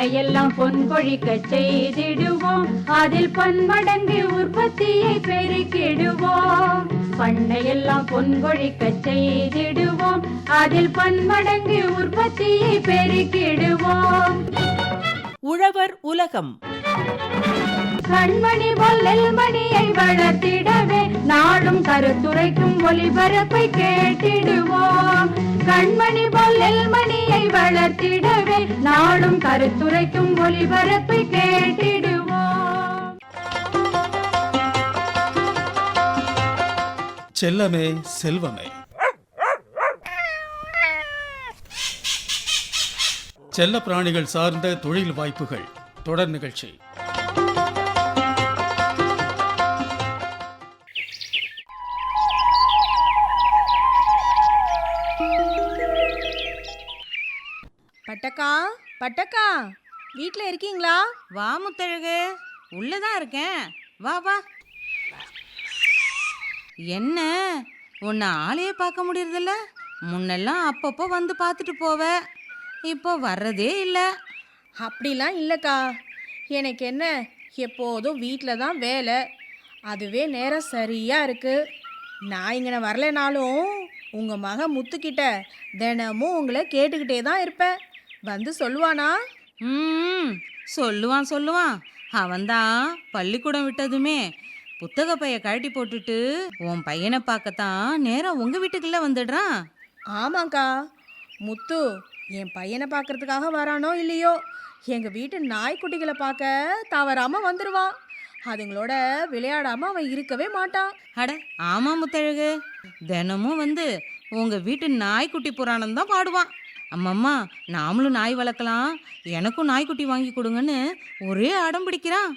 பண்ணையெல்லாம் பொன் கொழிக்க செய்திடுவோம், அதில் பன்மடங்கு உற்பத்தியை பெருக்கிடுவோம். பண்ணையெல்லாம் பொன் கொழிக்க செய்திடுவோம், அதில் பன்மடங்கு உற்பத்தியை பெருக்கிடுவோம். உழவர் உலகம். கண்மணி பொல்லல் மணியை வளர்த்திடவே நாடும் கருத்துரைக்கும் ஒளிபரப்பை கேட்டிடுவோம். கண்மணி பொல்லல் மணியை வளர்த்திடவே நாடும் கருத்துரைக்கும் ஒளிபரப்பை கேட்டிடுவோம். செல்லமே செல்வமே. செல்ல பிராணிகள் சார்ந்த தொழில் வாய்ப்புகள் தொடர் நிகழ்ச்சி. பட்டக்கா, பட்டக்கா, வீட்ல இருக்கீங்களா? வா முத்தழகு, உள்ளதான் இருக்கேன். வா வா. என்ன உன்னை ஆளையே பார்க்க முடியறதில்ல? முன்னெல்லாம் அப்பப்போ வந்து பார்த்துட்டு போவ, இப்போ வர்றதே இல்லை. அப்படிலாம் இல்லைக்கா, எனக்கு என்ன, எப்போதும் வீட்டில் தான் வேலை, அதுவே நேரம் சரியாக இருக்குது. நான் இங்கே வரலைனாலும் உங்கள் மகன் முத்துக்கிட்ட தினமும் உங்களை கேட்டுக்கிட்டே தான் இருப்பேன். வந்து சொல்லுவானா? சொல்லுவான் சொல்லுவான். அவன்தான் பள்ளிக்கூடம் விட்டதுமே புத்தக பைய கழட்டி போட்டுட்டு உன் பையனை பார்க்கத்தான் நேரம் உங்கள் வீட்டுக்குள்ளே வந்துடுறான். ஆமாக்கா, முத்து என் பையனை பார்க்கறதுக்காக வரானோ இல்லையோ, எங்கள் வீட்டு நாய்க்குட்டிகளை பார்க்க தவறாமல் வந்துடுவான். அதுங்களோட விளையாடாமல் அவன் இருக்கவே மாட்டான். அட ஆமா முத்தழகு, தினமும் வந்து உங்கள் வீட்டு நாய்க்குட்டி புராணம் தான் பாடுவான். அம்மம்மா நாமளும் நாய் வளர்க்கலாம், எனக்கும் நாய்க்குட்டி வாங்கி கொடுங்கன்னு ஒரே அடம் பிடிக்கிறான்.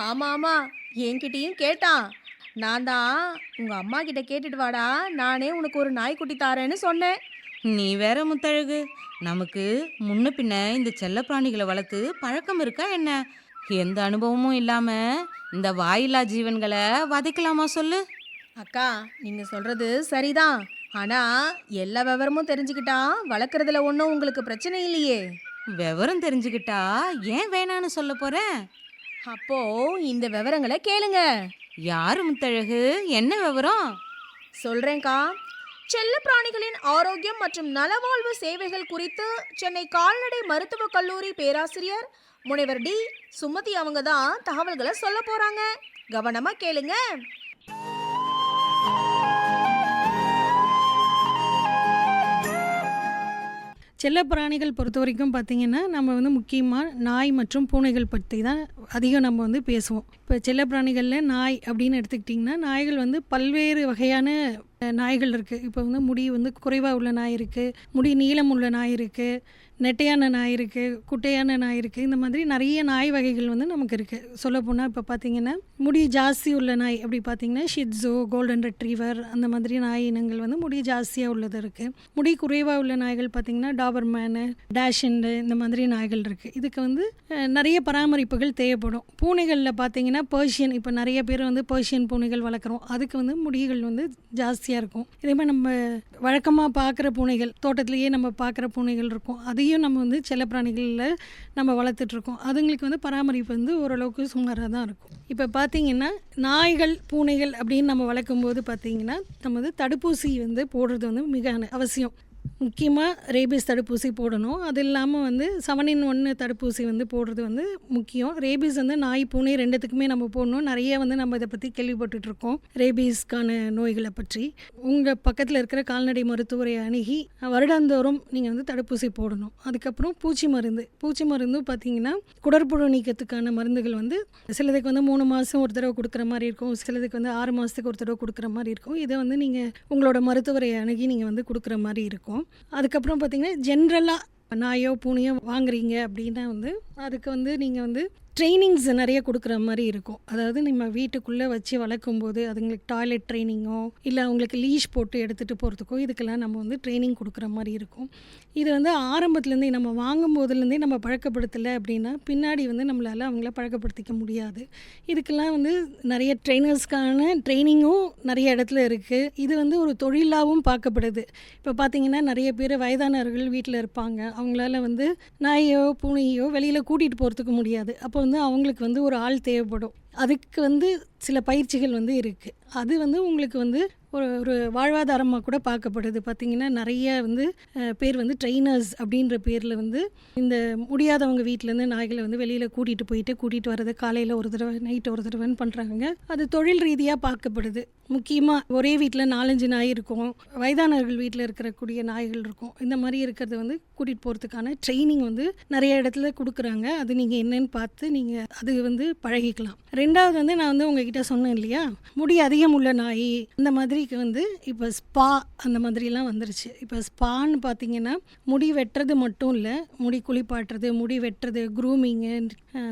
ஆமாம் ஆமாம், என்கிட்டயும் கேட்டான். நான் தான் உங்கள் அம்மா கிட்ட கேட்டுட்டு வாடா, நானே உனக்கு ஒரு நாய்க்குட்டி தாரேன்னு சொன்னேன். நீ வேற முத்தழகு, நமக்கு முன்ன பின்ன இந்த செல்ல பிராணிகளை வளர்த்து பழக்கம் இருக்கா என்ன? எந்த அனுபவமும் இல்லாமல் இந்த வாயில்லா ஜீவன்களை வதைக்கலாமா சொல்லு? அக்கா, நீங்கள் சொல்கிறது சரிதான். ஆனால் எல்லா விவரமும் தெரிஞ்சுக்கிட்டா வளர்க்குறதுல ஒன்றும் உங்களுக்கு பிரச்சனை இல்லையே. விவரம் தெரிஞ்சுக்கிட்டா ஏன் வேணான்னு சொல்ல போகிறேன்? அப்போ இந்த விவரங்களை கேளுங்க. யாரு முத்தழகு, என்ன விவரம்? சொல்கிறேன்க்கா. செல்ல பிராணிகளின் ஆரோக்கியம் மற்றும் நலவாழ்வு சேவைகள் குறித்து சென்னை கால்நடை மருத்துவக் கல்லூரி பேராசிரியர் முனைவர் டி சுமதி அவங்க தான் தகவல்களை சொல்ல போறாங்க. கவனமா கேளுங்க. செல்லப்பிராணிகள் பொறுத்த வரைக்கும் பார்த்திங்கன்னா நம்ம வந்து முக்கியமாக நாய் மற்றும் பூனைகள் பற்றி தான் அதிகம் நம்ம வந்து பேசுவோம். இப்போ செல்லப்பிராணிகளில் நாய் அப்படின்னு எடுத்துக்கிட்டிங்கன்னா, நாய்கள் வந்து பல்வேறு வகையான நாய்கள் இருக்குது. இப்போ வந்து முடி வந்து குறைவாக உள்ள நாய் இருக்குது, முடி நீளம் உள்ள நாய் இருக்குது, நெட்டையான நாய் இருக்குது, குட்டையான நாய் இருக்குது. இந்த மாதிரி நிறைய நாய் வகைகள் வந்து நமக்கு இருக்குது. சொல்லப்போனால் இப்போ பார்த்திங்கன்னா முடி ஜாஸ்தி உள்ள நாய் அப்படி பார்த்திங்கன்னா ஷிட்ஸோ, கோல்டன் ரெட்ரீவர், அந்த மாதிரி நாய் இனங்கள் வந்து முடி ஜாஸ்தியாக உள்ளது இருக்குது. முடி குறைவாக உள்ள நாய்கள் பார்த்திங்கன்னா டாபர்மேனு, டேஷண்டு, இந்த மாதிரி நாய்கள் இருக்குது. இதுக்கு வந்து நிறைய பராமரிப்புகள் தேவைப்படும். பூனைகளில் பார்த்திங்கன்னா பர்ஷியன், இப்போ நிறைய பேர் வந்து பர்ஷியன் பூனைகள் வளர்க்குறோம். அதுக்கு வந்து முடிகள் வந்து ஜாஸ்தியாக இருக்கும். இதே மாதிரி நம்ம வழக்கமாக பார்க்குற பூனைகள், தோட்டத்திலேயே நம்ம பார்க்குற பூனைகள் இருக்கும், அதையும் நம்ம வந்து செல்லப்பிராணிகளில் நம்ம வளர்த்துட்ருக்கோம். அதுங்களுக்கு வந்து பராமரிப்பு வந்து ஓரளவுக்கு சுமாராக தான் இருக்கும். இப்போ பார்த்திங்கன்னா நாய்கள் பூனைகள் அப்படின்னு நம்ம வளர்க்கும்போது பார்த்திங்கன்னா நம்ம வந்து தடுப்பூசி வந்து போடுறது வந்து மிக அவசியம். முக்கியமாக ரேபீஸ் தடுப்பூசி போடணும். அது இல்லாமல் வந்து 7-in-1 தடுப்பூசி வந்து போடுறது வந்து முக்கியம். ரேபீஸ் வந்து நாய் பூனை ரெண்டுத்துக்குமே நம்ம போடணும். நிறைய வந்து நம்ம இதை பற்றி கேள்விப்பட்டுருக்கோம், ரேபீஸ்க்கான நோய்களை பற்றி. உங்கள் பக்கத்தில் இருக்கிற கால்நடை மருத்துவரை அணுகி வருடாந்தோறும் நீங்கள் வந்து தடுப்பூசி போடணும். அதுக்கப்புறம் பூச்சி மருந்து பார்த்திங்கன்னா குடற்புழு நீக்கத்துக்கான மருந்துகள் வந்து சிலதுக்கு வந்து 3 மாதம் ஒரு தடவை கொடுக்குற மாதிரி இருக்கும், சிலதுக்கு வந்து 6 மாதத்துக்கு ஒரு தடவை கொடுக்குற மாதிரி இருக்கும். இதை வந்து நீங்கள் உங்களோட மருத்துவரை அணுகி நீங்கள் வந்து கொடுக்குற மாதிரி இருக்கும். அதுக்கப்புறம் பார்த்திங்கன்னா ஜென்ரலாக நாயோ பூனையோ வாங்குறீங்க அப்படின்னா வந்து அதுக்கு வந்து நீங்கள் வந்து ட்ரைனிங்ஸ் நிறைய கொடுக்குற மாதிரி இருக்கும். அதாவது நம்ம வீட்டுக்குள்ளே வச்சு வளர்க்கும்போது அதுங்களுக்கு டாய்லெட் ட்ரைனிங்கோ இல்லை அவங்களுக்கு லீஷ் போட்டு எடுத்துகிட்டு போகிறதுக்கோ இதுக்கெல்லாம் நம்ம வந்து ட்ரைனிங் கொடுக்குற மாதிரி இருக்கும். இது வந்து ஆரம்பத்துலேருந்தே நம்ம வாங்கும் போதுலேருந்தே நம்ம பழக்கப்படுத்தலை அப்படின்னா பின்னாடி வந்து நம்மளால் அவங்கள பழக்கப்படுத்திக்க முடியாது. இதுக்கெல்லாம் வந்து நிறைய ட்ரைனர்ஸ்க்கான ட்ரைனிங்கும் நிறைய இடத்துல இருக்குது. இது வந்து ஒரு தொழிலாகவும் பார்க்கப்படுது. இப்போ பார்த்திங்கன்னா நிறைய பேர் வயதானவர்கள் வீட்டில் இருப்பாங்க. அவங்களால வந்து நாயோ பூனையோ வெளியில் கூட்டிகிட்டு போகிறதுக்கு முடியாது. அப்போ வந்து அவங்களுக்கு வந்து ஒரு ஆள் தேவைப்படும். அதுக்கு வந்து சில பயிற்சிகள் வந்து இருக்குது. அது வந்து உங்களுக்கு வந்து ஒரு வாழ்வாதாரமாக கூட பார்க்கப்படுது. பார்த்திங்கன்னா நிறைய வந்து பேர் வந்து ட்ரெயினர்ஸ் அப்படின்ற பேரில் வந்து இந்த முடியாதவங்க வீட்டிலேருந்து நாய்களை வந்து வெளியில் கூட்டிகிட்டு வர்றது காலையில் ஒரு தடவை நைட்டு ஒரு தடவைன்னு பண்ணுறாங்க. அது தொழில் ரீதியாக பார்க்கப்படுது. முக்கியமாக ஒரே வீட்டில் 4-5 நாய் இருக்கும், வயதானவர்கள் வீட்டில் இருக்கக்கூடிய நாய்கள் இருக்கும். இந்த மாதிரி இருக்கிறது வந்து கூட்டிகிட்டு போகிறதுக்கான ட்ரைனிங் வந்து நிறைய இடத்துல கொடுக்குறாங்க. அது நீங்கள் என்னன்னு பார்த்து நீங்கள் அது வந்து பழகிக்கலாம். ரெண்டாவது வந்து நான் வந்து உங்ககிட்ட சொன்னேன் இல்லையா, முடி அதிகம் உள்ள நாய் அந்த மாதிரிக்கு வந்து இப்போ ஸ்பா அந்த மாதிரிலாம் வந்துருச்சு. இப்போ ஸ்பான்னு பார்த்தீங்கன்னா முடி வெட்டுறது மட்டும் இல்லை, முடி குளிப்பாட்டுறது, முடி வெட்டுறது, க்ரூமிங்கு,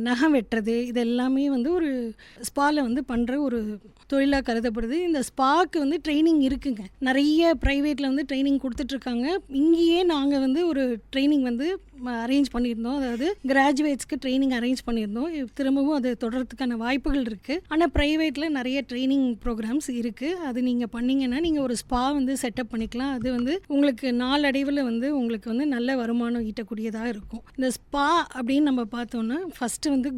நகம் வெட்டுறது, இது எல்லாமே வந்து ஒரு ஸ்பாவில் வந்து பண்ணுற ஒரு தொழிலாக கருதப்படுது. இந்த ஸ்பாக்கு வந்து ட்ரைனிங் இருக்குங்க. நிறைய ப்ரைவேட்டில் வந்து ட்ரைனிங் கொடுத்துட்ருக்காங்க. இங்கேயே நாங்கள் வந்து ஒரு ட்ரைனிங் வந்து அரேஞ்ச் பண்ணியிருந்தோம். அதாவது கிராஜுவேட்ஸ்க்கு ட்ரைனிங் அரேஞ்ச் பண்ணியிருந்தோம். திரும்பவும் அது தொடர்றதுக்கான வாய்ப்புகள் இருக்குது. ஆனால் ப்ரைவேட்டில் நிறைய ட்ரைனிங் ப்ரோக்ராம்ஸ் இருக்குது. அது நீங்கள் பண்ணிங்கன்னா நீங்கள் ஒரு ஸ்பா வந்து செட்டப் பண்ணிக்கலாம். அது வந்து உங்களுக்கு நாளடைவில் வந்து உங்களுக்கு வந்து நல்ல வருமானம் ஈட்டக்கூடியதாக இருக்கும். இந்த ஸ்பா அப்படின்னு நம்ம பார்த்தோன்னா ஃபஸ்ட்டு வந்து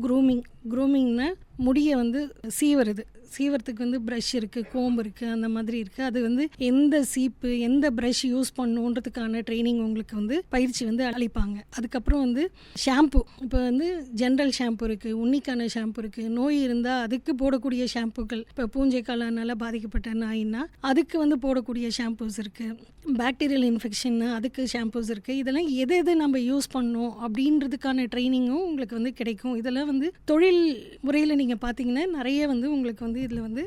க்ரூமிங்னா முடியை வந்து சீவறதுக்கு வந்து ப்ரஷ் இருக்குது, கோம்பு இருக்குது, அந்த மாதிரி இருக்குது. அது வந்து எந்த சீப்பு எந்த ப்ரஷ் யூஸ் பண்ணணுன்றதுக்கான ட்ரைனிங் உங்களுக்கு வந்து பயிற்சி வந்து அளிப்பாங்க. அதுக்கப்புறம் வந்து ஷாம்பு, இப்போ வந்து ஜென்ரல் ஷாம்பு இருக்குது, உன்னிக்கான ஷாம்பு இருக்குது. நோய் இருந்தால் அதுக்கு போடக்கூடிய ஷாம்புகள், இப்போ பூஞ்சை காளானால பாதிக்கப்பட்ட நாயின்னா அதுக்கு வந்து போடக்கூடிய ஷாம்பூஸ் இருக்குது. பாக்டீரியல் இன்ஃபெக்ஷன் அதுக்கு ஷாம்பூஸ் இருக்குது. இதெல்லாம் எது நம்ம யூஸ் பண்ணணும் அப்படின்றதுக்கான ட்ரைனிங்கும் உங்களுக்கு வந்து கிடைக்கும். இதெல்லாம் வந்து தொழில் முறையில் நீங்கள் பார்த்தீங்கன்னா நிறைய வந்து உங்களுக்கு வந்து இதில் வந்து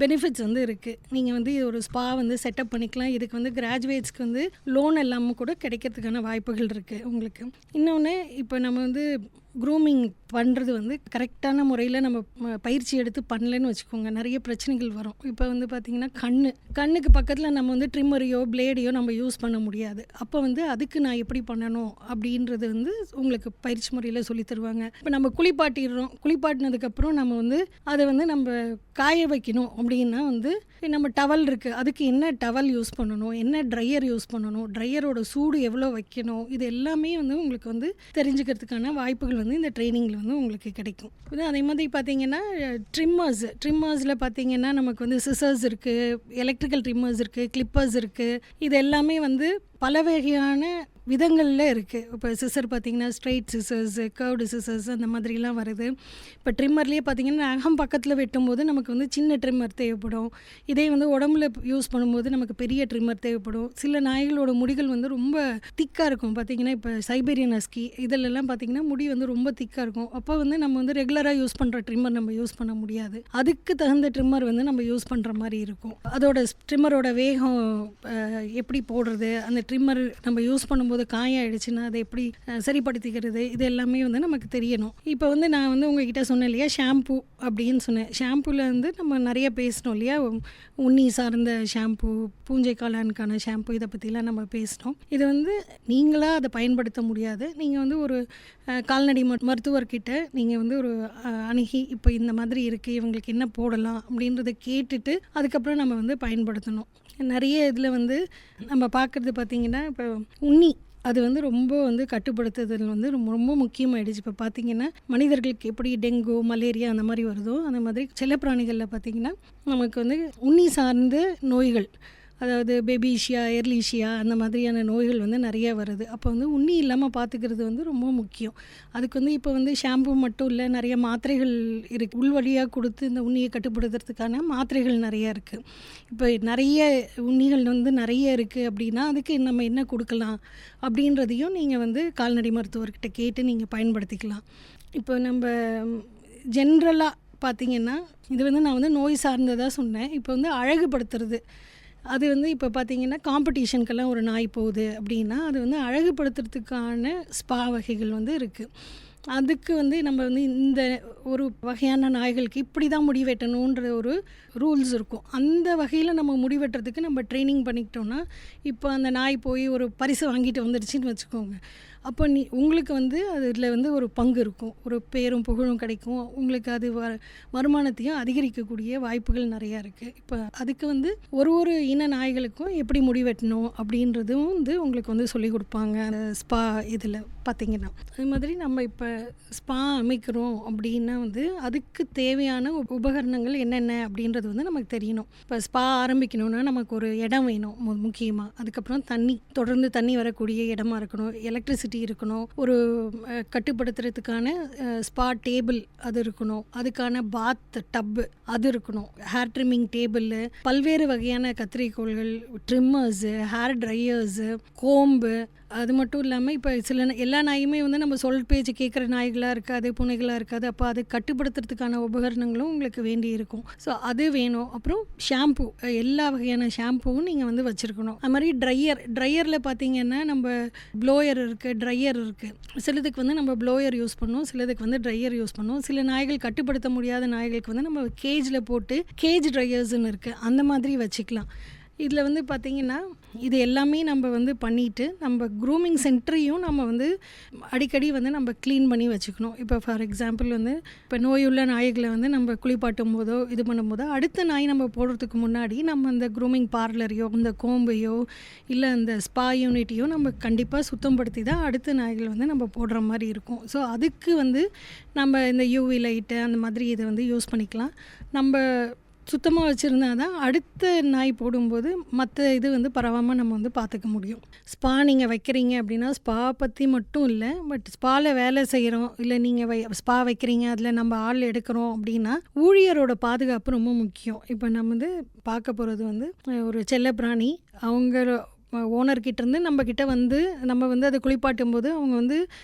பெனிஃபிட்ஸ் வந்து இருக்குது. நீங்கள் வந்து ஒரு ஸ்பா வந்து செட்டப் பண்ணிக்கலாம். இதுக்கு வந்து கிராஜுவேட்ஸ்க்கு வந்து லோன் எல்லாமும் கூட கிடைக்கிறதுக்கான வாய்ப்புகள் இருக்குது உங்களுக்கு. இன்னொன்று, இப்போ நம்ம வந்து க்ரூமிங் பண்ணுறது வந்து கரெக்டான முறையில் நம்ம பயிற்சி எடுத்து பண்ணலன்னு வச்சுக்கோங்க, நிறைய பிரச்சனைகள் வரும். இப்போ வந்து பார்த்திங்கன்னா கண்ணுக்கு பக்கத்தில் நம்ம வந்து ட்ரிம்மரையோ பிளேடையோ நம்ம யூஸ் பண்ண முடியாது. அப்போ வந்து அதுக்கு நான் எப்படி பண்ணணும் அப்படின்றது வந்து உங்களுக்கு பயிற்சி முறையில் சொல்லி தருவாங்க. இப்போ நம்ம குளிப்பாட்டினதுக்கப்புறம் நம்ம வந்து அதை வந்து நம்ம காய வைக்கணும் அப்படின்னா வந்து நம்ம டவல் இருக்குது, அதுக்கு என்ன டவல் யூஸ் பண்ணணும், என்ன ட்ரையர் யூஸ் பண்ணணும், ட்ரையரோட சூடு எவ்வளோ வைக்கணும், இது எல்லாமே வந்து உங்களுக்கு வந்து தெரிஞ்சுக்கிறதுக்கான வாய்ப்புகள் வந்து இந்த ட்ரைனிங்கில் வந்து உங்களுக்கு கிடைக்கும். அதே மாதிரி பார்த்திங்கன்னா ட்ரிம்மர்ஸில் பார்த்திங்கன்னா நமக்கு வந்து சிசர்ஸ் இருக்குது, எலக்ட்ரிக்கல் ட்ரிம்மர்ஸ் இருக்குது, கிளிப்பர்ஸ் இருக்குது. இது எல்லாமே வந்து பல வகையான விதங்களில் இருக்குது. இப்போ சிசர் பார்த்திங்கன்னா ஸ்ட்ரெயிட் சிசர்ஸ், கர்வ்டு சிசர்ஸ் அந்த மாதிரிலாம் வருது. இப்போ ட்ரிம்மர்லேயே பார்த்திங்கன்னா நகம் பக்கத்தில் வெட்டும்போது நமக்கு வந்து சின்ன ட்ரிம்மர் தேவைப்படும். இதே வந்து உடம்புல யூஸ் பண்ணும்போது நமக்கு பெரிய ட்ரிம்மர் தேவைப்படும். சில நாய்களோட முடிகள் வந்து ரொம்ப திக்காக இருக்கும். பார்த்திங்கன்னா இப்போ சைபீரியன் ஹஸ்கி இதிலெல்லாம் பார்த்திங்கன்னா முடி வந்து ரொம்ப திக்காக இருக்கும். அப்போ வந்து நம்ம வந்து ரெகுலராக யூஸ் பண்ணுற ட்ரிம்மர் நம்ம யூஸ் பண்ண முடியாது. அதுக்கு தகுந்த ட்ரிம்மர் வந்து நம்ம யூஸ் பண்ணுற மாதிரி இருக்கும். அதோட ட்ரிம்மரோட வேகம் எப்படி போடுறது, அந்த ட்ரிம்மர் நம்ம யூஸ் பண்ணும்போது காயம் ஆயிடுச்சுன்னா அதை எப்படி சரிப்படுத்திக்கிறது, இது எல்லாமே வந்து நமக்கு தெரியணும். இப்போ வந்து நான் வந்து உங்ககிட்ட சொன்னேன் இல்லையா, ஷாம்பு அப்படின்னு சொன்னேன். ஷாம்புவில் வந்து நம்ம நிறைய பேசணும் இல்லையா, உண்ணி சார்ந்த ஷாம்பு, பூஞ்சை காளானுக்கான ஷாம்பு, இதை பற்றிலாம் நம்ம பேசினோம். இது வந்து நீங்களாக அதை பயன்படுத்த முடியாது. நீங்கள் வந்து ஒரு கால்நடை மருத்துவர்கிட்ட நீங்கள் வந்து ஒரு அணுகி இப்போ இந்த மாதிரி இருக்குது, இவங்களுக்கு என்ன போடலாம் அப்படின்றத கேட்டுட்டு அதுக்கப்புறம் நம்ம வந்து பயன்படுத்தணும். நிறைய இதில் வந்து நம்ம பார்க்குறது பார்த்திங்கன்னா இப்போ உண்ணி அது வந்து ரொம்ப வந்து கட்டுப்படுத்துதல் வந்து ரொம்ப முக்கியமாகிடுச்சு. இப்போ பார்த்திங்கன்னா மனிதர்களுக்கு எப்படி டெங்கு, மலேரியா அந்த மாதிரி வருதோ அந்த மாதிரி செல்லப்பிராணிகளில் பார்த்திங்கன்னா நமக்கு வந்து உண்ணி சார்ந்த நோய்கள், அதாவது பெபீஷியா, எர்லீஷியா அந்த மாதிரியான நோய்கள் வந்து நிறைய வருது. அப்போ வந்து உண்ணி இல்லாமல் பார்த்துக்கிறது வந்து ரொம்ப முக்கியம். அதுக்கு வந்து இப்போ வந்து ஷாம்பு மட்டும் இல்லை, நிறைய மாத்திரைகள் இருக்குது. உள்வழியாக கொடுத்து இந்த உண்ணியை கட்டுப்படுத்துறதுக்கான மாத்திரைகள் நிறையா இருக்குது. இப்போ நிறைய உண்ணிகள் வந்து நிறைய இருக்குது அப்படின்னா அதுக்கு நம்ம என்ன கொடுக்கலாம் அப்படின்றதையும் நீங்கள் வந்து கால்நடை மருத்துவர்கிட்ட கேட்டு நீங்கள் பயன்படுத்திக்கலாம். இப்போ நம்ம ஜென்ரலாக பார்த்திங்கன்னா இது வந்து நான் வந்து நோய் சார்ந்ததாக சொன்னேன். இப்போ வந்து அழகுபடுத்துறது, அது வந்து இப்போ பார்த்திங்கன்னா காம்படிஷனுக்கெல்லாம் ஒரு நாய் போகுது அப்படின்னா அது வந்து அழகுபடுத்துறதுக்கான ஸ்பா வகைகள் வந்து இருக்குது. அதுக்கு வந்து நம்ம வந்து இந்த ஒரு வகையான நாய்களுக்கு இப்படி தான் முடி வெட்டணுன்ற ஒரு ரூல்ஸ் இருக்கும். அந்த வகையில் நம்ம முடி வெட்டுறதுக்கு நம்ம ட்ரைனிங் பண்ணிக்கிட்டோம்னா, இப்போ அந்த நாய் போய் ஒரு பரிசு வாங்கிட்டு வந்துடுச்சின்னு வச்சுக்கோங்க. அப்போ உங்களுக்கு வந்து அதில் வந்து ஒரு பங்கு இருக்கும், ஒரு பேரும் புகழும் கிடைக்கும், உங்களுக்கு அது வருமானத்தையும் அதிகரிக்கக்கூடிய வாய்ப்புகள் நிறையா இருக்குது. இப்போ அதுக்கு வந்து ஒரு இன நாய்களுக்கும் எப்படி முடி வெட்டணும் அப்படின்றதும் வந்து உங்களுக்கு வந்து சொல்லிக் கொடுப்பாங்க அந்த ஸ்பா இதில் பார்த்திங்கன்னா. அது மாதிரி நம்ம இப்போ ஸ்பா அமைக்கிறோம் அப்படின்னா வந்து அதுக்கு தேவையான உபகரணங்கள் என்னென்ன அப்படின்றது வந்து நமக்கு தெரியணும். இப்போ ஸ்பா ஆரம்பிக்கணும்னா நமக்கு ஒரு இடம் வேணும் முக்கியமாக. அதுக்கப்புறம் தொடர்ந்து தண்ணி வரக்கூடிய இடமா இருக்கணும், எலக்ட்ரிசிட்டி இருக்கணும், ஒரு கட்டுப்படுத்துறதுக்கான ஸ்பா டேபிள் அது இருக்கணும், அதுக்கான பாத் டப்பு அது இருக்கணும், ஹேர் ட்ரிம்மிங் டேபிள், பல்வேறு வகையான கத்திரிக்கோள்கள், ட்ரிம்மர்ஸு, ஹேர் ட்ரையர்ஸு, கோம்பு. அது மட்டும் இல்லாமல் இப்போ எல்லா நாயுமே வந்து நம்ம சொல் பேச்சு கேட்குற நாய்களாக இருக்காது, பூனைகளாக இருக்காது. அப்போ அது கட்டுப்படுத்துறதுக்கான உபகரணங்களும் உங்களுக்கு வேண்டி இருக்கும். ஸோ அது வேணும். அப்புறம் ஷாம்பு, எல்லா வகையான ஷாம்புவும் நீங்கள் வந்து வச்சுருக்கணும். அது மாதிரி ட்ரையரில் பார்த்தீங்கன்னா நம்ம ப்ளோயர் இருக்குது, ட்ரையர் இருக்குது. சிலதுக்கு வந்து நம்ம ப்ளோயர் யூஸ் பண்ணுவோம், சிலதுக்கு வந்து ட்ரையர் யூஸ் பண்ணுவோம். சில நாய்கள் கட்டுப்படுத்த முடியாத நாய்களுக்கு வந்து நம்ம கேஜில் போட்டு கேஜ் ட்ரையர்ஸ்ன்னு இருக்குது, அந்த மாதிரி வச்சுக்கலாம். இதில் வந்து பார்த்திங்கன்னா இது எல்லாமே நம்ம வந்து பண்ணிவிட்டு நம்ம க்ரூமிங் சென்டரையும் நம்ம வந்து அடிக்கடி வந்து நம்ம க்ளீன் பண்ணி வச்சுக்கணும். இப்போ ஃபார் எக்ஸாம்பிள் வந்து இப்போ நோயுள்ள நாய்களை வந்து நம்ம குளிப்பாட்டும் போதோ இது பண்ணும்போதோ அடுத்த நாய் நம்ம போடுறதுக்கு முன்னாடி நம்ம இந்த க்ரூமிங் பார்லரையோ இந்த கோம்பையோ இல்லை அந்த ஸ்பா யூனிட்டையோ நம்ம கண்டிப்பாக சுத்தப்படுத்தி தான் அடுத்த நாய்கள் வந்து நம்ம போடுற மாதிரி இருக்கும். ஸோ அதுக்கு வந்து நம்ம இந்த யூவி லைட்டு அந்த மாதிரி இதை வந்து யூஸ் பண்ணிக்கலாம். நம்ம சுத்தமாக வச்சுருந்தா தான் அடுத்த நாய் போடும்போது மற்ற இது வந்து பரவாமல் நம்ம வந்து பார்த்துக்க முடியும். ஸ்பா நீங்கள் வைக்கிறீங்க அப்படின்னா ஸ்பா பற்றி மட்டும் இல்லை, பட் ஸ்பாவில் வேலை செய்கிறோம் இல்லை நீங்கள் ஸ்பா வைக்கிறீங்க, அதில் நம்ம ஆள் எடுக்கிறோம் அப்படின்னா ஊழியரோட பாதுகாப்பு ரொம்ப முக்கியம். இப்போ நம்ம வந்து பார்க்க போகிறது வந்து ஒரு செல்லப்பிராணி, அவங்க ஓனர்கிட்டேருந்து நம்மக்கிட்ட வந்து நம்ம வந்து அதை குளிப்பாட்டும் போது அவங்க வந்து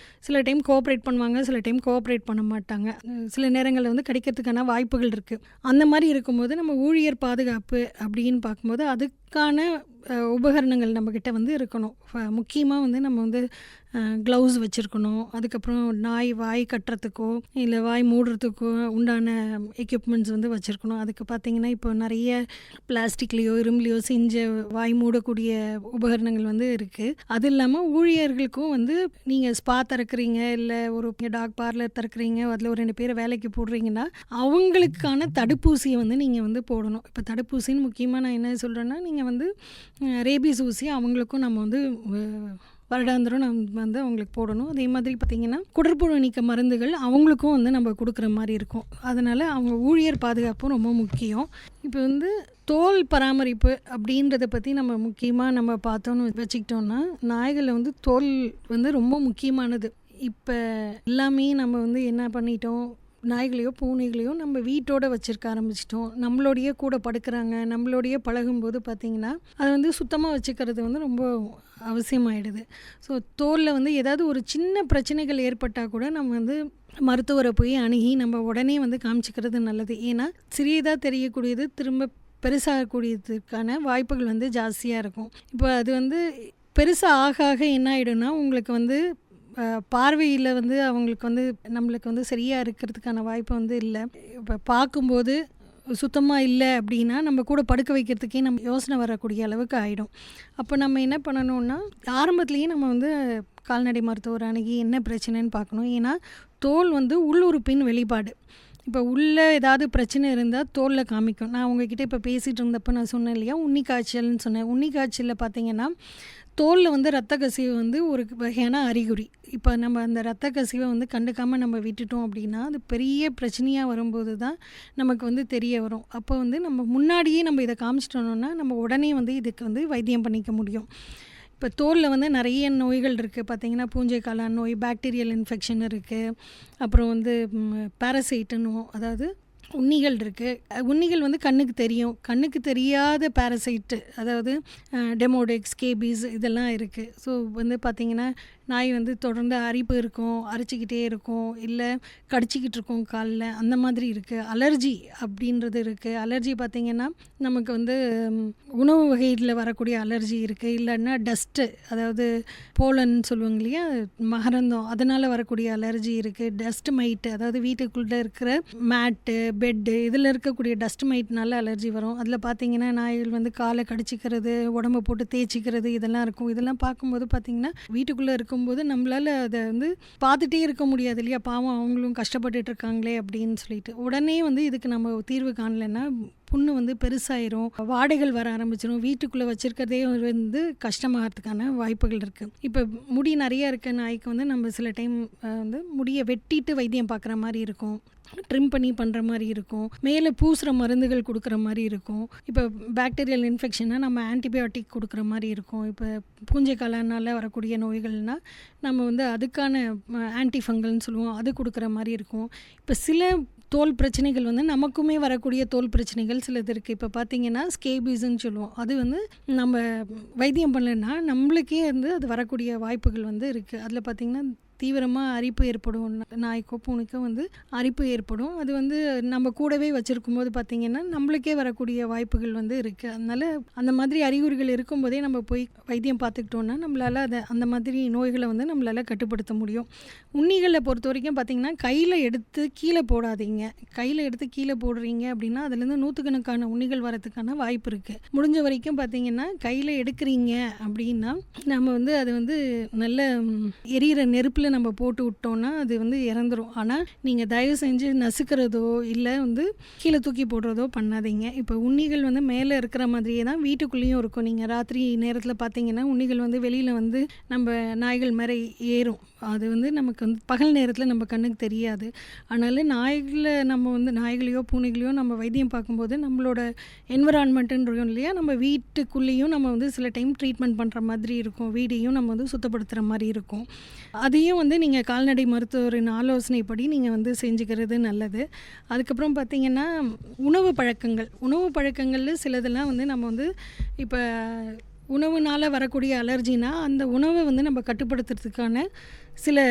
சில டைம் கோஆப்ரேட் பண்ணுவாங்க, சில டைம் கோஆப்ரேட் பண்ண மாட்டாங்க, சில நேரங்களில் வந்து கிடைக்கிறதுக்கான வாய்ப்புகள் இருக்குது. அந்த மாதிரி இருக்கும்போது நம்ம ஊழியர் பாதுகாப்பு அப்படின்னு பார்க்கும்போது அதுக்கான உபகரணங்கள் நம்மக்கிட்ட வந்து இருக்கணும். முக்கியமாக வந்து நம்ம வந்து க்ளவுஸ் வச்சுருக்கணும். அதுக்கப்புறம் நாய் வாய் கட்டுறதுக்கோ இல்லை வாய் மூடுறதுக்கோ உண்டான எக்யூப்மெண்ட்ஸ் வந்து வச்சுருக்கணும். அதுக்கு பார்த்திங்கன்னா இப்போ நிறைய பிளாஸ்டிக்லேயோ இரும்புலையோ செஞ்ச வாய் மூடக்கூடிய உபகரணங்கள் வந்து இருக்குது. அது இல்லாமல் ஊழியர்களுக்கும் வந்து நீங்கள் ஸ்பா திறக்கிறீங்க இல்லை ஒரு டாக் பார்லர் திறக்கிறீங்க, அதில் ஒரு 2 பேரை வேலைக்கு போடுறீங்கன்னா அவங்களுக்கான தடுப்பூசியை வந்து நீங்கள் வந்து போடணும். இப்போ தடுப்பூசின்னு முக்கியமாக நான் என்ன சொல்கிறேன்னா, நீங்கள் வந்து ரேபீஸ் ஊசி அவங்களுக்கும் நம்ம வந்து வருடாந்திரம் நம்ம வந்து அவங்களுக்கு போடணும். அதே மாதிரி பார்த்திங்கன்னா குடற்புழு நீக்க மருந்துகள் அவங்களுக்கும் வந்து நம்ம கொடுக்குற மாதிரி இருக்கும். அதனால் அவங்க ஊழியர் பாதுகாப்பும் ரொம்ப முக்கியம். இப்போ வந்து தோல் பராமரிப்பு அப்படின்றத பற்றி நம்ம முக்கியமாக நம்ம பார்த்தோன்னு வச்சுக்கிட்டோன்னா, நாய்களில் வந்து தோல் வந்து ரொம்ப முக்கியமானது. இப்போ எல்லாமே நம்ம வந்து என்ன பண்ணிட்டோம், நாய்களையோ பூனைகளையோ நம்ம வீட்டோடு வச்சுருக்க ஆரம்பிச்சிட்டோம். நம்மளோடையே கூட படுக்கிறாங்க, நம்மளோடையே பழகும்போது பார்த்திங்கன்னா அது வந்து சுத்தமாக வச்சுக்கிறது வந்து ரொம்ப அவசியமாயிடுது. ஸோ தோலில் வந்து ஏதாவது ஒரு சின்ன பிரச்சனைகள் ஏற்பட்டால் கூட நம்ம வந்து மருத்துவரை போய் அணுகி நம்ம உடனே வந்து காமிச்சிக்கிறது நல்லது. ஏன்னா சிறியதாக தெரியக்கூடியது திரும்ப பெருசாகக்கூடியதுக்கான வாய்ப்புகள் வந்து ஜாஸ்தியாக இருக்கும். இப்போ அது வந்து பெருசாக ஆக ஆக என்ன ஆகிடும்னா உங்களுக்கு வந்து பார்வையில் வந்து அவங்களுக்கு வந்து நம்மளுக்கு வந்து சரியாக இருக்கிறதுக்கான வாய்ப்பு வந்து இல்லை. இப்போ பார்க்கும்போது சுத்தமாக இல்லை அப்படின்னா நம்ம கூட படுக்க வைக்கிறதுக்கே நம்ம யோசனை வரக்கூடிய அளவுக்கு ஆகிடும். அப்போ நம்ம என்ன பண்ணணும்னா ஆரம்பத்துலேயே நம்ம வந்து கால்நடை மருத்துவர் அணுகி என்ன பிரச்சனைன்னு பார்க்கணும். ஏன்னா தோல் வந்து உள்ளுறுப்பின் வெளிப்பாடு. இப்போ உள்ளே ஏதாவது பிரச்சனை இருந்தால் தோலில் காமிக்கும். நான் உங்ககிட்ட இப்போ பேசிகிட்டு இருந்தப்போ நான் சொன்னேன் இல்லையா, உண்ணி காய்ச்சல்னு சொன்னேன். உண்ணி காய்ச்சலில் பார்த்திங்கன்னா தோலில் வந்து ரத்த கசிவு வந்து ஒரு வகையான அறிகுறி. இப்போ நம்ம அந்த ரத்த கசிவை வந்து கண்டுக்காமல் நம்ம விட்டுட்டோம் அப்படின்னா அது பெரிய பிரச்சனையாக வரும்போது தான் நமக்கு வந்து தெரிய வரும். அப்போ வந்து நம்ம முன்னாடியே நம்ம இதை காமிச்சிட்டோம்னா நம்ம உடனே வந்து இதுக்கு வந்து வைத்தியம் பண்ணிக்க முடியும். இப்போ தோலில் வந்து நிறைய நோய்கள் இருக்குது. பார்த்திங்கன்னா பூஞ்சை காளான் நோய், பாக்டீரியல் இன்ஃபெக்ஷன் இருக்குது, அப்புறம் வந்து பேரசைட்டுன்னு அதாவது உண்ணிகள் இருக்குது. உண்ணிகள் வந்து கண்ணுக்கு தெரியும். கண்ணுக்கு தெரியாத பாரசைட்டு, அதாவது டெமோடெக்ஸ், ஸ்கேபீஸ் இதெல்லாம் இருக்குது. ஸோ வந்து பார்த்திங்கன்னா நாய் வந்து தொடர்ந்து அரிப்பு இருக்கும், அரிச்சிக்கிட்டே இருக்கும், இல்லை கடிச்சிக்கிட்டு இருக்கும் காலில், அந்த மாதிரி இருக்குது. அலர்ஜி அப்படின்றது இருக்குது. அலர்ஜி பார்த்திங்கன்னா நமக்கு வந்து உணவு வகையில் வரக்கூடிய அலர்ஜி இருக்குது. இல்லைன்னா டஸ்ட்டு, அதாவது போலன் சொல்லுவாங்க இல்லையா, மகரந்தம், அதனால் வரக்கூடிய அலர்ஜி இருக்குது. டஸ்ட் மைட்டு, அதாவது வீட்டுக்குள்ளே இருக்கிற மேட்டு, பெட்டு, இதில் இருக்கக்கூடிய டஸ்ட் மைட்னால அலர்ஜி வரும். அதில் பார்த்திங்கன்னா நாய்கள் வந்து காலை கடிச்சிக்கிறது, உடம்பு போட்டு தேய்ச்சிக்கிறது, இதெல்லாம் இருக்கும். இதெல்லாம் பார்க்கும்போது பார்த்திங்கன்னா வீட்டுக்குள்ளே இருக்கும்போது நம்மளால் அதை வந்து பார்த்துட்டே இருக்க முடியாது இல்லையா, பாவம் அவங்களும் கஷ்டப்பட்டுட்டு இருக்காங்களே அப்படின்னு சொல்லிட்டு. உடனே வந்து இதுக்கு நம்ம தீர்வு காணலைன்னா புண்ணு வந்து பெருசாயிரும், வாடைகள் வர ஆரம்பிச்சிடும், வீட்டுக்குள்ளே வச்சுருக்கிறதே வந்து கஷ்டமாகறதுக்கான வாய்ப்புகள் இருக்குது. இப்போ முடி நிறைய இருக்க நாய்க்கு வந்து நம்ம சில டைம் வந்து முடியை வெட்டிட்டு வைத்தியம் பார்க்குற மாதிரி இருக்கும், ட்ரிம் பண்ணி பண்ணுற மாதிரி இருக்கும், மேலே பூசுகிற மருந்துகள் கொடுக்குற மாதிரி இருக்கும். இப்போ பாக்டீரியல் இன்ஃபெக்ஷனாக நம்ம ஆன்டிபயோட்டிக் கொடுக்குற மாதிரி இருக்கும். இப்போ பூஞ்சைக்காலனால் வரக்கூடிய நோய்கள்னால் நம்ம வந்து அதுக்கான ஆன்டிஃபங்கல்னு சொல்லுவோம், அது கொடுக்குற மாதிரி இருக்கும். இப்போ சில தோல் பிரச்சனைகள் வந்து நமக்குமே வரக்கூடிய தோல் பிரச்சனைகள் சிலது இருக்குது. இப்போ பார்த்திங்கன்னா ஸ்கேபீஸ்ன்னு சொல்லுவோம், அது வந்து நம்ம வைத்தியம் பண்ணலைன்னா நம்மளுக்கே வந்து அது வரக்கூடிய வாய்ப்புகள் வந்து இருக்குது. அதில் பார்த்திங்கன்னா தீவிரமாக அரிப்பு ஏற்படும், நாய்க்கோ பூனைக்கோ வந்து அரிப்பு ஏற்படும். அது வந்து நம்ம கூடவே வச்சுருக்கும் போது பார்த்திங்கன்னா நம்மளுக்கே வரக்கூடிய வாய்ப்புகள் வந்து இருக்குது. அதனால் அந்த மாதிரி அறிகுறிகள் இருக்கும்போதே நம்ம போய் வைத்தியம் பார்த்துக்கிட்டோன்னா நம்மளால் அதை அந்த மாதிரி நோய்களை வந்து நம்மளால் கட்டுப்படுத்த முடியும். உண்ணிகளை பொறுத்த வரைக்கும் பார்த்திங்கன்னா கையில் எடுத்து கீழே போடாதீங்க. கையில் எடுத்து கீழே போடுறீங்க அப்படின்னா அதுலேருந்து நூற்றுக்கணக்கான உண்ணிகள் வரதுக்கான வாய்ப்பு இருக்குது. முடிஞ்ச வரைக்கும் பார்த்திங்கன்னா கையில் எடுக்கிறீங்க அப்படின்னா நம்ம வந்து அதை வந்து நல்ல எரியிற நெருப்பில் நம்ம போட்டு விட்டோம்னா அது வந்து இறந்துடும். ஆனால் நீங்கள் தயவு செஞ்சு நசுக்கிறதோ இல்லை வந்து கீழே தூக்கி போடுறதோ பண்ணாதீங்க. இப்போ உண்ணிகள் வந்து மேலே இருக்கிற மாதிரியே தான் வீட்டுக்குள்ளேயும் இருக்கும். நீங்கள் ராத்திரி நேரத்தில் பார்த்தீங்கன்னா உண்ணிகள் வந்து வெளியில் வந்து நம்ம நாய்கள் மேலே ஏறும். அது வந்து நமக்கு வந்து பகல் நேரத்தில் நம்ம கண்ணுக்கு தெரியாது. அதனால் நாய்களை நம்ம வந்து நாய்களையோ பூனைகளையோ நம்ம வைத்தியம் பார்க்கும்போது நம்மளோட என்விரான்மெண்ட்டுன்றோம் இல்லையா, நம்ம வீட்டுக்குள்ளேயும் நம்ம வந்து சில டைம் ட்ரீட்மெண்ட் பண்ணுற மாதிரி இருக்கும், வீடையும் நம்ம வந்து சுத்தப்படுத்துகிற மாதிரி இருக்கும். அதையும் வந்து நீங்கள் கால்நடை மருத்துவரின் ஆலோசனைப்படி நீங்கள் வந்து செஞ்சுக்கிறது நல்லது. அதுக்கப்புறம் பார்த்திங்கன்னா உணவு பழக்கங்களில் சிலதெல்லாம் வந்து நம்ம வந்து இப்போ உணவுனால் வரக்கூடிய அலர்ஜினா அந்த உணவை வந்து நம்ம கட்டுப்படுத்துறதுக்கான சில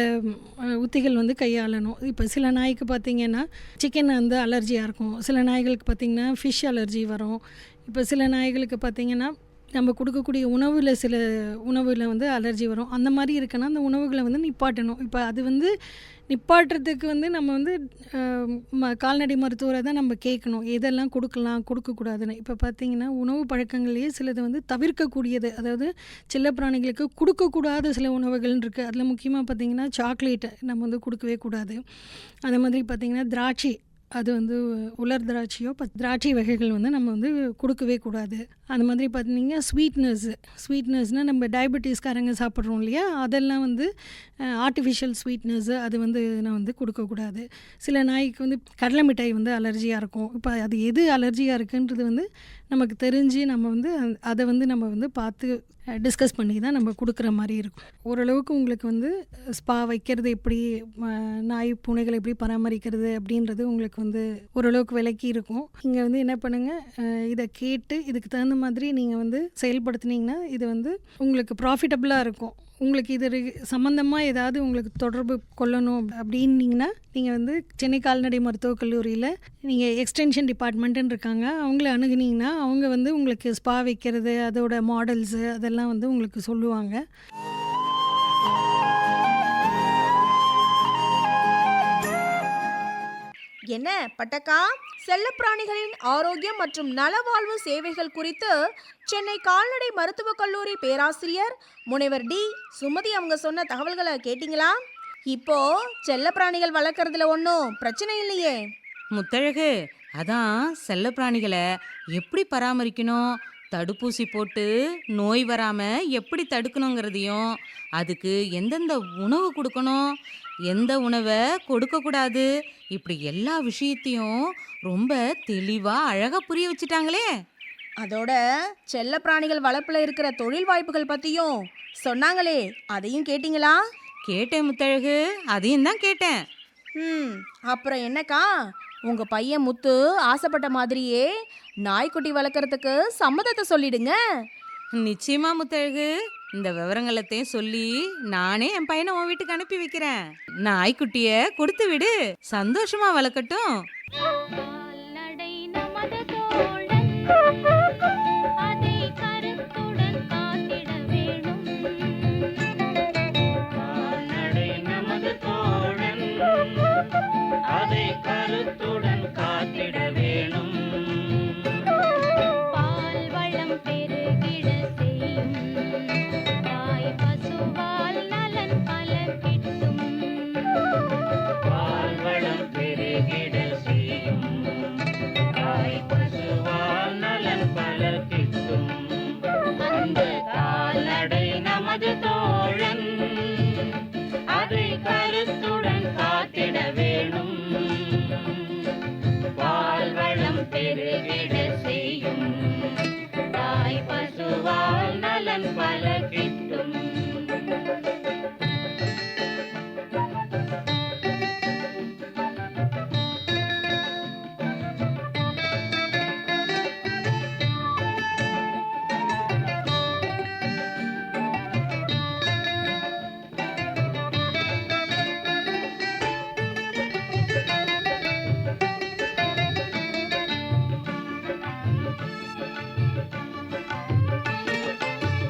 உத்திகள் வந்து கையாளணும். இப்போ சில நாய்க்கு பார்த்திங்கன்னா சிக்கன் வந்து அலர்ஜியாக இருக்கும், சில நாய்களுக்கு பார்த்திங்கன்னா ஃபிஷ் அலர்ஜி வரும். இப்போ சில நாய்களுக்கு பார்த்திங்கன்னா நம்ம கொடுக்கக்கூடிய சில உணவில் வந்து அலர்ஜி வரும். அந்த மாதிரி இருக்குன்னா அந்த உணவுகளை வந்து நிப்பாட்டணும். இப்போ அது வந்து நிப்பாட்டுறதுக்கு வந்து நம்ம வந்து கால்நடை மருத்துவரை தான் நம்ம கேட்கணும், எதெல்லாம் கொடுக்கலாம் கொடுக்கக்கூடாதுன்னு. இப்போ பார்த்திங்கன்னா உணவு பழக்கங்கள்லேயே சிலது வந்து தவிர்க்கக்கூடியது, அதாவது செல்லப்பிராணிகளுக்கு கொடுக்கக்கூடாத சில உணவுகள் இருக்குது. அதில் முக்கியமாக பார்த்திங்கன்னா சாக்லேட்டை நம்ம வந்து கொடுக்கவே கூடாது. அதே மாதிரி பார்த்திங்கன்னா திராட்சை, அது வந்து உலர் திராட்சையோ திராட்சை வகைகள் வந்து நம்ம வந்து கொடுக்கவே கூடாது. அது மாதிரி பார்த்தீங்கன்னா ஸ்வீட்னஸ்னால் நம்ம டயபெட்டிஸ்காரங்க சாப்பிட்றோம் இல்லையா, அதெல்லாம் வந்து ஆர்டிஃபிஷியல் ஸ்வீட்னஸ்ஸு அது வந்து நான் வந்து கொடுக்கக்கூடாது. சில நாய்க்கு வந்து கடலை மிட்டாய் வந்து அலர்ஜியாக இருக்கும். இப்போ அது எது அலர்ஜியாக இருக்குன்றது வந்து நமக்கு தெரிஞ்சு நம்ம வந்து அதை வந்து நம்ம வந்து பார்த்து டிஸ்கஸ் பண்ணி தான் நம்ம கொடுக்குற மாதிரி இருக்கும். ஓரளவுக்கு உங்களுக்கு வந்து ஸ்பா வைக்கிறது எப்படி, நாய் பூனைகளை எப்படி பராமரிக்கிறது அப்படின்றது உங்களுக்கு வந்து ஓரளவுக்கு விலக்கி இருக்கும். இங்கே வந்து என்ன பண்ணுங்கள், இதை கேட்டு இதுக்கு தகுந்த மாதிரி நீங்கள் வந்து செயல்படுத்தினீங்கன்னா இது வந்து உங்களுக்கு ப்ராஃபிட்டபுளாக இருக்கும். உங்களுக்கு இது சம்மந்தமாக ஏதாவது உங்களுக்கு தொடர்பு கொள்ளணும் அப்படின்னீங்கன்னா நீங்கள் வந்து சென்னை கால்நடை மருத்துவக் கல்லூரியில் நீங்கள் எக்ஸ்டென்ஷன் டிபார்ட்மெண்ட்டுன்னு இருக்காங்க, அவங்கள அணுகுனீங்கன்னா அவங்க வந்து உங்களுக்கு ஸ்பா வைக்கிறது, அதோட மாடல்ஸு அதெல்லாம் வந்து உங்களுக்கு சொல்லுவாங்க. என்ன பட்டக்கா, செல்லப்பிராணிகளின் ஆரோக்கியம் மற்றும் நலவாழ்வு சேவைகள் குறித்து சென்னை கால்நடை மருத்துவக் கல்லூரி பேராசிரியர் முனைவர் டி சுமதி அவங்க சொன்ன தகவல்களை கேட்டிங்களா? இப்போ செல்லப்பிராணிகள் வளர்க்குறதுல ஒன்றும் பிரச்சனை இல்லையே. முத்தழகு, அதான் செல்லப்பிராணிகளை எப்படி பராமரிக்கணும், தடுப்பூசி போட்டு நோய் வராமல் எப்படி தடுக்கணுங்கிறதையும், அதுக்கு எந்தெந்த உணவு கொடுக்கணும், எந்த உணவை கொடுக்கக்கூடாது, இப்படி எல்லா விஷயத்தையும் ரொம்ப தெளிவாக அழகாக புரிய வச்சுட்டாங்களே. அதோட செல்லப்பிராணிகள் வளர்ப்பில் இருக்கிற தொழில் வாய்ப்புகள் பற்றியும் சொன்னாங்களே, அதையும் கேட்டிங்களா? கேட்டேன் முத்தழகு, அதையும் தான் கேட்டேன். அப்புறம் என்னக்கா, உங்க பையன் முத்து ஆசைப்பட்ட மாதிரியே நாய்க்குட்டி வளர்க்கறதுக்கு சம்மதத்தை சொல்லிடுங்க. நிச்சயமா முத்தழகு, இந்த விவரங்களத்தையும் சொல்லி நானே என் பையனை உன் வீட்டுக்கு அனுப்பி வைக்கிறேன். நாய்க்குட்டிய கொடுத்து விடு, சந்தோஷமா வளர்க்கட்டும். கால்நடை நமது தோழன், அதை கருத்துடன் காத்திட வேணும். கால்நடை நமது தோழன், அதை கருத்துடன் காத்திட வேணும். பால் வளம் பெருகிட செய்யும், தாய் பசுவால் நலன் பல கிட்டும். பால்வளம் பெருகிட செய்யும், தாய் பசுவால் நலன் பல கிட்டும். அந்த கால்நடை நமது தோழன், அதை கருத்துடன் காத்திட வேணும். பால்வளம் பெருகிட செய்யும், தாய் பசுவால் நலன் பல கிட்டும்.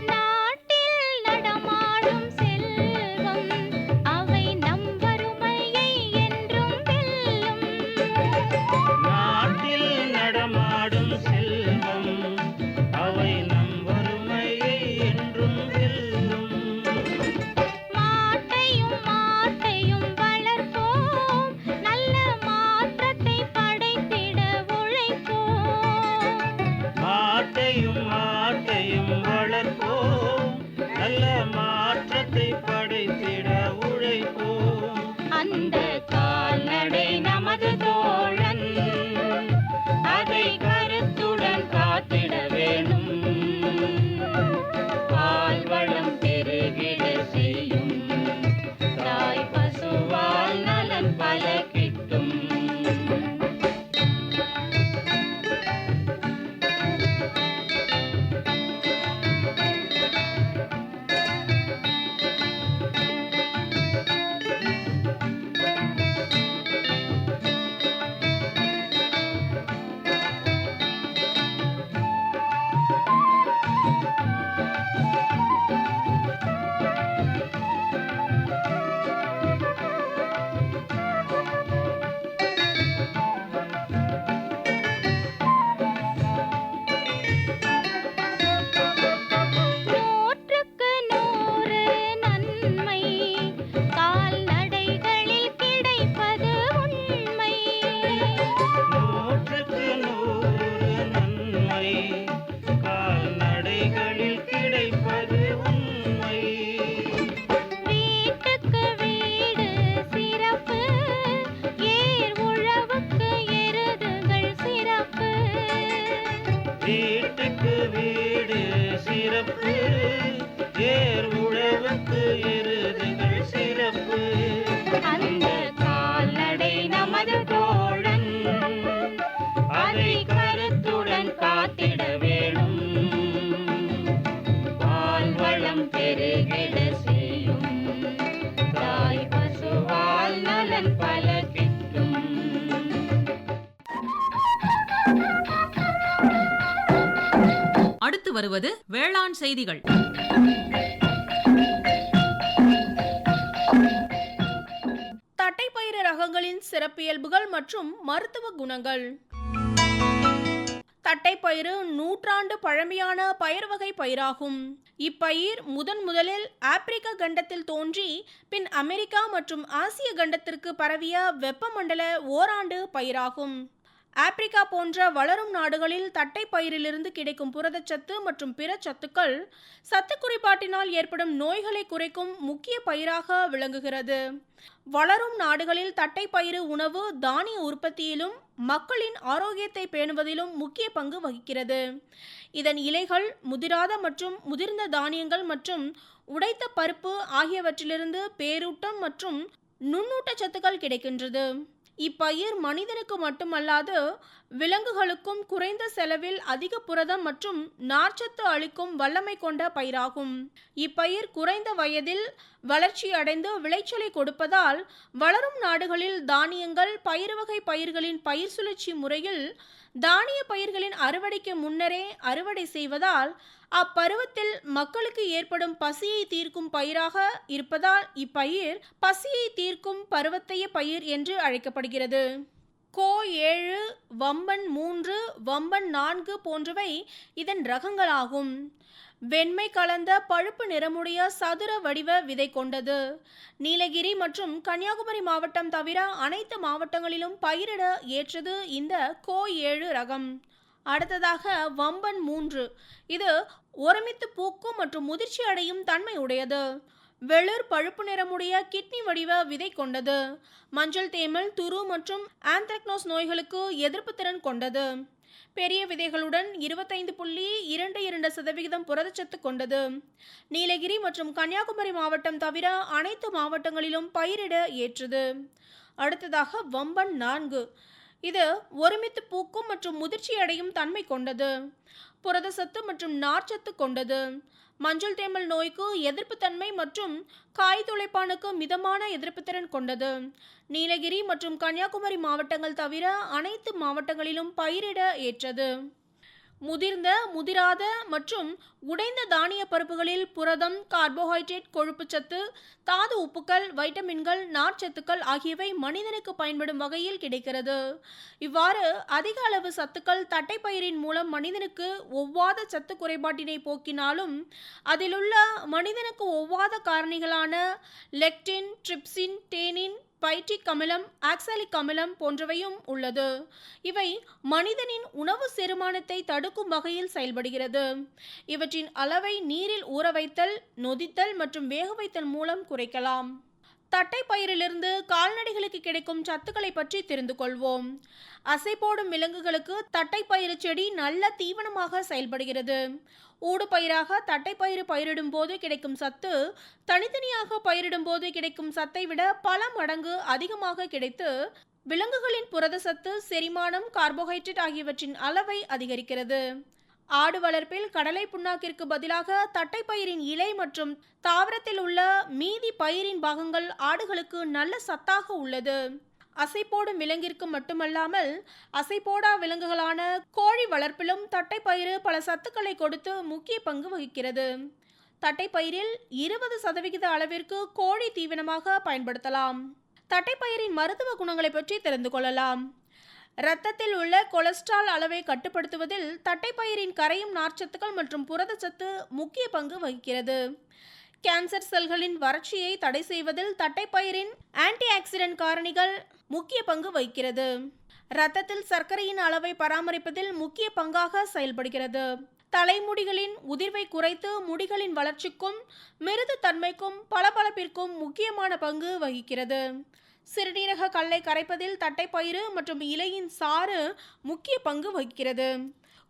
நாட்டில் நடமாடும் செல்வம், அவை நம் வறுமையை என்றும் வெல்லும். நாட்டில் நடமாடும் செல்வம், அவை நம் வறுமையை என்றும் வெல்லும். மாட்டையும் மாட்டையும் வளர்ப்போம், நல்ல மாற்றத்தை படைத்திட உழைப்போம். மாட்டையும் மாட்டையும் வளர்ப்போம், நல்ல மாற்றத்தை படைத்திட உழைப்போம். அந்த கால்நடை நமது தோழன், அதை கருத்துடன் காத்திட வேணும். பால்வளம் பெருகிட செய்யும், தாய் பசுவால் நலன் பல கிட்டும். நூற்றுக்கு நூறு நன்மை கால்நடைகளில் கிடைப்பது உண்மை. நூற்றுக்கு நூறு நன்மை கால்நடைகளில் கிடைப்பது உண்மை. வீட்டுக்கு வீடு சிறப்பு, ஏர் உழவுக்கு எருதுகள் சிறப்பு. வீட்டுக்கு வீடு சிறப்பு, ஏர் உழவுக்கு எருதுகள் சிறப்பு. அந்த கால்நடை நமது தோழன், அதை கருத்துடன் காத்திட வேணும். பால்வளம் பெருகிட செய்யும், தாய் பசுவால் நலன் பல கிட்டும். அடுத்து வருவது வேளாண் செய்திகள். தட்டைப்பயிறு ரகங்களின் சிறப்பியல்புகள் மற்றும் மருத்துவ குணங்கள். தட்டைப்பயிறு நூற்றாண்டு பழமையான பயிர் வகை பயிராகும். இப்பயிர் முதலில் ஆப்பிரிக்க கண்டத்தில் தோன்றி பின் அமெரிக்கா மற்றும் ஆசிய கண்டத்திற்கு பரவிய வெப்பமண்டல ஓராண்டு பயிராகும். ஆப்பிரிக்கா போன்ற வளரும் நாடுகளில் தட்டைப்பயிரிலிருந்து கிடைக்கும் புரதச்சத்து மற்றும் பிற சத்துக்கள் சத்து குறைபாட்டினால் ஏற்படும் நோய்களை குறைக்கும் முக்கிய பயிராக விளங்குகிறது. வளரும் நாடுகளில் தட்டைப்பயிறு உணவு தானிய உற்பத்தியிலும் மக்களின் ஆரோக்கியத்தை பேணுவதிலும் முக்கிய பங்கு வகிக்கிறது. இதன் இலைகள் முதிராத மற்றும் முதிர்ந்த தானியங்கள் மற்றும் உடைத்த பருப்பு ஆகியவற்றிலிருந்து பேரூட்டம் மற்றும் நுண்ணூட்ட சத்துக்கள் கிடைக்கின்றது. இப்பயிர் மனிதனுக்கு மட்டுமல்லாது விலங்குகளுக்கும் குறைந்த செலவில் அதிக புரதம் மற்றும் நார்ச்சத்து அளிக்கும் வல்லமை கொண்ட பயிராகும். இப்பயிர் குறைந்த வயதில் வளர்ச்சி அடைந்து விளைச்சலை கொடுப்பதால் வளரும் நாடுகளில் தானியங்கள் பயிர் வகை பயிர்களின் பயிர் சுழற்சி முறையில் தானிய பயிர்களின் அறுவடைக்கு முன்னரே அறுவடை செய்வதால் அப்பருவத்தில் மக்களுக்கு ஏற்படும் பசியை தீர்க்கும் பயிராக இருப்பதால் இப்பயிர் பசியை தீர்க்கும் பருவத்தைய பயிர் என்று அழைக்கப்படுகிறது. கோ 7, வம்பன் 3, வம்பன் 4 போன்றவை இதன் ரகங்களாகும். வெண்மை கலந்த பழுப்பு நிறமுடைய சதுர வடிவ விதை கொண்டது. நீலகிரி மற்றும் கன்னியாகுமரி மாவட்டம் தவிர அனைத்து மாவட்டங்களிலும் பயிரிட ஏற்றது இந்த கோ 7 ரகம். அடுத்ததாக வம்பன் 3, இது ஒருமித்து பூக்கும் மற்றும் முதிர்ச்சி அடையும் தன்மை உடையது. வெளிர் பழுப்பு நிறமுடைய கிட்னி வடிவ விதை கொண்டது. மஞ்சள் தேமல், துரு மற்றும் ஆந்த்ராக்னோஸ் நோய்களுக்கு எதிர்ப்பு திறன் கொண்டது. பெரிய விதைகளுடன் 25.22% புரதச்சத்து கொண்டது. நீலகிரி மற்றும் கன்னியாகுமரி மாவட்டம் தவிர அனைத்து மாவட்டங்களிலும் பயிரிட ஏற்றது. அடுத்ததாக வம்பன் 4, இது ஒருமித்து பூக்கும் மற்றும் முதிர்ச்சி அடையும் தன்மை கொண்டது. புரதச்சத்து மற்றும் நார்ச்சத்து கொண்டது. மஞ்சள் தேமல் நோய்க்கு எதிர்ப்பு தன்மை மற்றும் காய் துளைப்பானுக்கு மிதமான எதிர்ப்பு திறன் கொண்டது. நீலகிரி மற்றும் கன்னியாகுமரி மாவட்டங்கள் தவிர அனைத்து மாவட்டங்களிலும் பயிரிட ஏற்றது. முதிர்ந்த, முதிராத மற்றும் உடைந்த தானிய பருப்புகளில் புரதம், கார்போஹைட்ரேட், கொழுப்புச்சத்து, தாது உப்புக்கள், வைட்டமின்கள், நார்ச்சத்துக்கள் ஆகியவை மனிதனுக்கு பயன்படும் வகையில் கிடைக்கிறது. இவ்வாறு அதிக அளவு சத்துக்கள் தட்டைப்பயிரின் மூலம் மனிதனுக்கு ஒவ்வாத சத்து குறைபாட்டினை போக்கினாலும் அதிலுள்ள மனிதனுக்கு ஒவ்வாத காரணிகளான லெக்டின், ட்ரிப்சின், டேனின், பைட்ரிக் அமிலம், ஆக்சாலிக் அமிலம் போன்றவையும் உள்ளது. இவை மனிதனின் உணவு செரிமானத்தை தடுக்கும் வகையில் செயல்படுகிறது. இவற்றின் அளவை நீரில் ஊற வைத்தல், நொதித்தல் மற்றும் வேக வைத்தல் மூலம் குறைக்கலாம். தட்டைப்பயிரிலிருந்து கால்நடைகளுக்கு கிடைக்கும் சத்துக்களை பற்றி தெரிந்து கொள்வோம். அசை போடும் விலங்குகளுக்கு தட்டைப்பயிறு செடி நல்ல தீவனமாக செயல்படுகிறது. ஊடு பயிராக தட்டைப்பயிறு பயிரிடும் போது கிடைக்கும் சத்து தனித்தனியாக பயிரிடும் போது கிடைக்கும் சத்தை விட பல மடங்கு அதிகமாக கிடைத்து விலங்குகளின் புரத சத்து, செரிமானம், கார்போஹைட்ரேட் ஆகியவற்றின் அளவை அதிகரிக்கிறது. ஆடு வளர்ப்பில் கடலை புண்ணாக்கிற்கு பதிலாக தட்டைப்பயிரின் இலை மற்றும் தாவரத்தில் உள்ள மீதி பயிரின் பாகங்கள் ஆடுகளுக்கு நல்ல சத்தாக உள்ளது. அசைப்போடும் விலங்கிற்கு மட்டுமல்லாமல் அசைப்போடா விலங்குகளான கோழி வளர்ப்பிலும் தட்டைப்பயிறு பல சத்துக்களை கொடுத்து முக்கிய பங்கு வகிக்கிறது. தட்டைப்பயிரில் 20% அளவிற்கு கோழி தீவனமாக பயன்படுத்தலாம். தட்டைப்பயிரின் மருத்துவ குணங்களை பற்றி தெரிந்து கொள்ளலாம். இரத்தத்தில் உள்ள கொலஸ்ட்ரால் அளவை கட்டுப்படுத்துவதில் தட்டைப்பயிரின் கரையும் நார்ச்சத்துக்கள் மற்றும் புரதச்சத்து முக்கிய பங்கு வகிக்கிறது. கேன்சர் செல்களின் வறட்சியை தடை செய்வதில் தட்டைப்பயிரின் ஆன்டி ஆக்சிடென்ட் காரணிகள் முக்கிய பங்கு வகிக்கிறது. இரத்தத்தில் சர்க்கரையின் அளவை பராமரிப்பதில் முக்கிய பங்காக செயல்படுகிறது. தலைமுடிகளின் உதிர்வை குறைத்து முடிகளின் வளர்ச்சிக்கும் மிருது தன்மைக்கும் பளபளப்பிற்கும் முக்கியமான பங்கு வகிக்கிறது. சிறுநீரக கல்லை கரைப்பதில் தட்டைப்பயிறு மற்றும் இலையின் சாறு முக்கிய பங்கு வகிக்கிறது.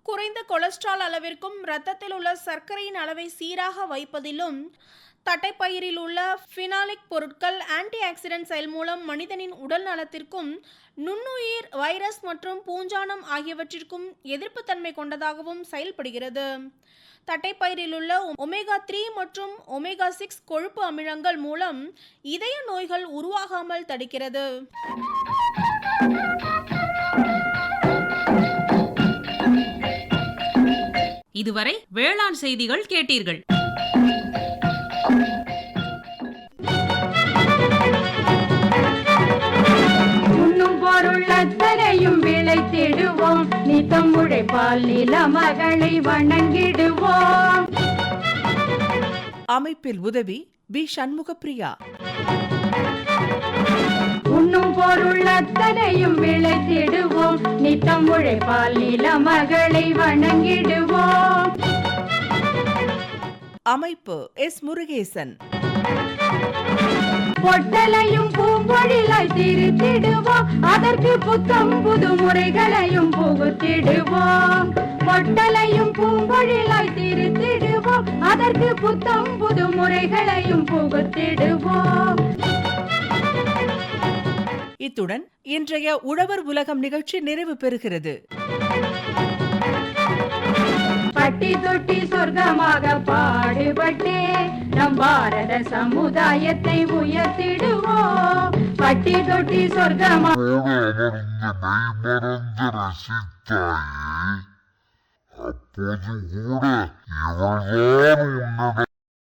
குறைந்த கொலஸ்ட்ரால் அளவிற்கும் இரத்தத்தில் உள்ள சர்க்கரையின் அளவை சீராக வைப்பதிலும் தட்டைப்பயிரில் உள்ள ஃபினாலிக் பொருட்கள் ஆன்டி ஆக்சிடென்ட் செயல் மூலம் மனிதனின் உடல் நலத்திற்கும் நுண்ணுயிர், வைரஸ் மற்றும் பூஞ்சானம் ஆகியவற்றிற்கும் எதிர்ப்பு தன்மை கொண்டதாகவும் செயல்படுகிறது. தட்டைப்பயிரில் உள்ள ஒமேகா 3 மற்றும் ஒமேகா 6 கொழுப்பு அமிலங்கள் மூலம் இதய நோய்கள் உருவாகாமல் தடுக்கிறது. இதுவரை வேளாண் செய்திகள் கேட்டீர்கள். பொருளத்தனையும் விளைத்திடுவோம், நித்தம் உழைப்பால் நில மகளை வணங்கிடுவோம். அமைப்பில் உதவி பி. சண்முகப்பிரியா. உண்ணும் பொருளத்தனையும் விளைத்திடுவோம், நித்தம் உழைப்பால் நில மகளை வணங்கிடுவோம். அமைப்பு எஸ். முருகேசன். பொட்டலையும் பூம்பொழிலாய் திருத்திடுவோம், அதற்கு புத்தம் புது முறைகளையும் புகுத்திடுவோம். பொட்டலையும் பூம்பொழிலாய் திருத்திடுவோம், அதற்கு புத்தம் புது முறைகளையும் புகுத்திடுவோம். இத்துடன் இன்றைய உழவர் உலகம் நிகழ்ச்சி நிறைவு பெறுகிறது. பட்டி தொட்டி சொர்க்கமாக பாடுபட்டே நம் பாரத சமுதாயத்தை உயர்த்திடுவோம். பட்டி தொட்டி சொர்க்கமாக அப்போது கூட இவள்தான் உன்னுடைய